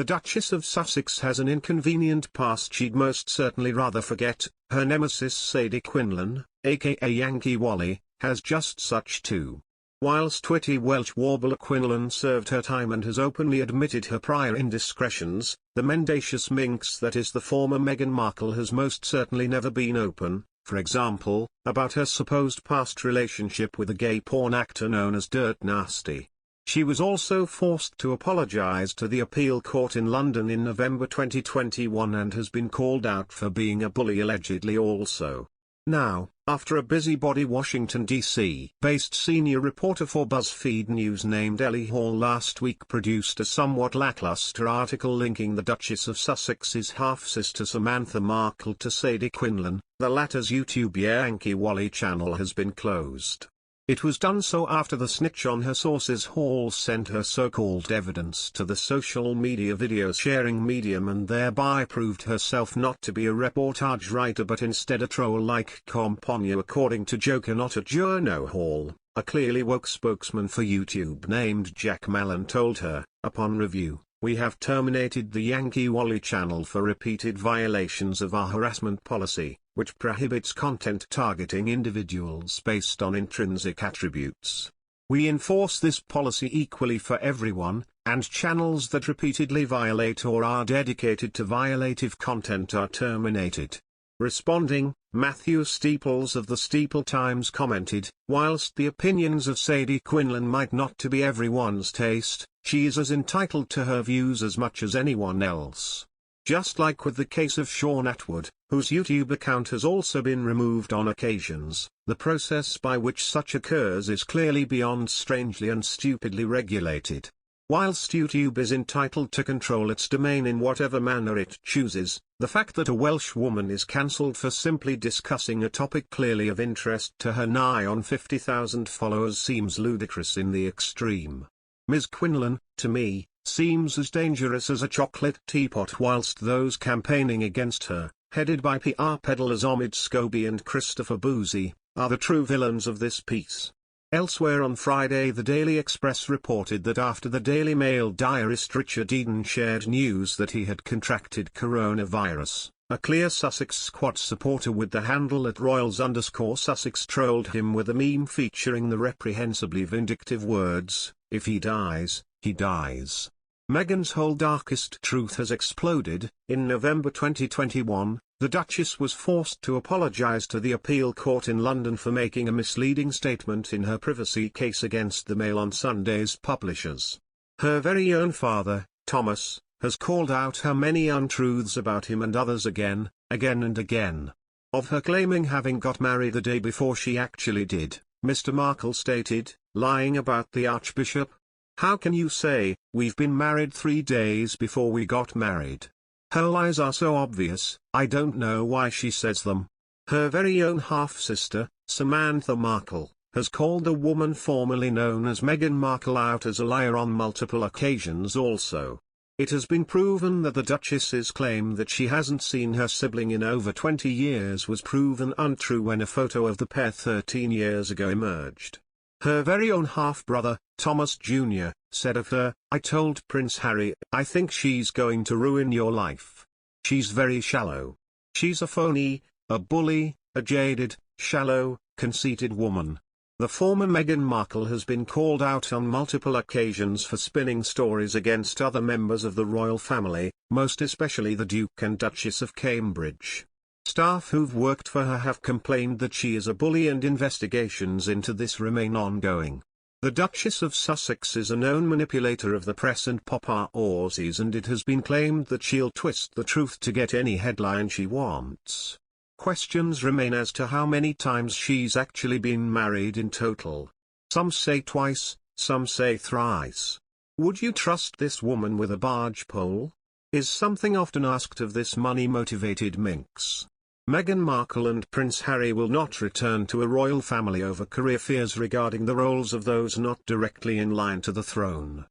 Duchess of Sussex has an inconvenient past she'd most certainly rather forget. Her nemesis Sadie Quinlan, aka Yankee Wally, has just such too. Whilst witty Welsh warbler Quinlan served her time and has openly admitted her prior indiscretions, the mendacious minx that is the former Meghan Markle has most certainly never been open, for example, about her supposed past relationship with a gay porn actor known as Dirt Nasty. She was also forced to apologise to the appeal court in London in November 2021 and has been called out for being a bully allegedly also. Now, after a busybody Washington, D.C.-based senior reporter for BuzzFeed News named Ellie Hall last week produced a somewhat lackluster article linking the Duchess of Sussex's half-sister Samantha Markle to Sadie Quinlan, the latter's YouTube Yankee Wally channel has been closed. It was done so after the snitch on her sources Hall sent her so-called evidence to the social media video-sharing medium and thereby proved herself not to be a reportage writer but instead a troll-like compagnon according to Joker Not a Journo. Hall, a clearly woke spokesman for YouTube named Jack Mallon told her, upon review, "We have terminated the Yankee Wally channel for repeated violations of our harassment policy, which prohibits content targeting individuals based on intrinsic attributes. We enforce this policy equally for everyone, and channels that repeatedly violate or are dedicated to violative content are terminated." Responding, Matthew Steeples of the Steeple Times commented, "Whilst the opinions of Sadie Quinlan might not to be everyone's taste, she is as entitled to her views as much as anyone else." Just like with the case of Shaun Attwood, whose YouTube account has also been removed on occasions, the process by which such occurs is clearly beyond strangely and stupidly regulated. Whilst YouTube is entitled to control its domain in whatever manner it chooses, the fact that a Welsh woman is cancelled for simply discussing a topic clearly of interest to her nigh on 50,000 followers seems ludicrous in the extreme. Ms. Quinlan, to me, seems as dangerous as a chocolate teapot, whilst those campaigning against her, headed by PR peddlers Omid Scobie and Christopher Boozy, are the true villains of this piece. Elsewhere on Friday, the Daily Express reported that after the Daily Mail diarist Richard Eden shared news that he had contracted coronavirus, a clear Sussex Squad supporter with the handle at @Royals_Sussex trolled him with a meme featuring the reprehensibly vindictive words, "If he dies, he dies." Meghan's whole darkest truth has exploded. In November 2021, the Duchess was forced to apologise to the appeal court in London for making a misleading statement in her privacy case against the Mail on Sunday's publishers. Her very own father, Thomas, has called out her many untruths about him and others again and again. Of her claiming having got married the day before she actually did, Mr. Markle stated, lying about the Archbishop? How can you say, we've been married 3 days before we got married? Her lies are so obvious, I don't know why she says them. Her very own half-sister, Samantha Markle, has called the woman formerly known as Meghan Markle out as a liar on multiple occasions also. It has been proven that the Duchess's claim that she hasn't seen her sibling in over 20 years was proven untrue when a photo of the pair 13 years ago emerged. Her very own half-brother, Thomas Jr., said of her, "I told Prince Harry, I think she's going to ruin your life. She's very shallow. She's a phony, a bully, a jaded, shallow, conceited woman." The former Meghan Markle has been called out on multiple occasions for spinning stories against other members of the royal family, most especially the Duke and Duchess of Cambridge. Staff who've worked for her have complained that she is a bully and investigations into this remain ongoing. The Duchess of Sussex is a known manipulator of the press and paparazzi, and it has been claimed that she'll twist the truth to get any headline she wants. Questions remain as to how many times she's actually been married in total. Some say twice, some say thrice. Would you trust this woman with a barge pole? Is something often asked of this money-motivated minx. Meghan Markle and Prince Harry will not return to a royal family over career fears regarding the roles of those not directly in line to the throne.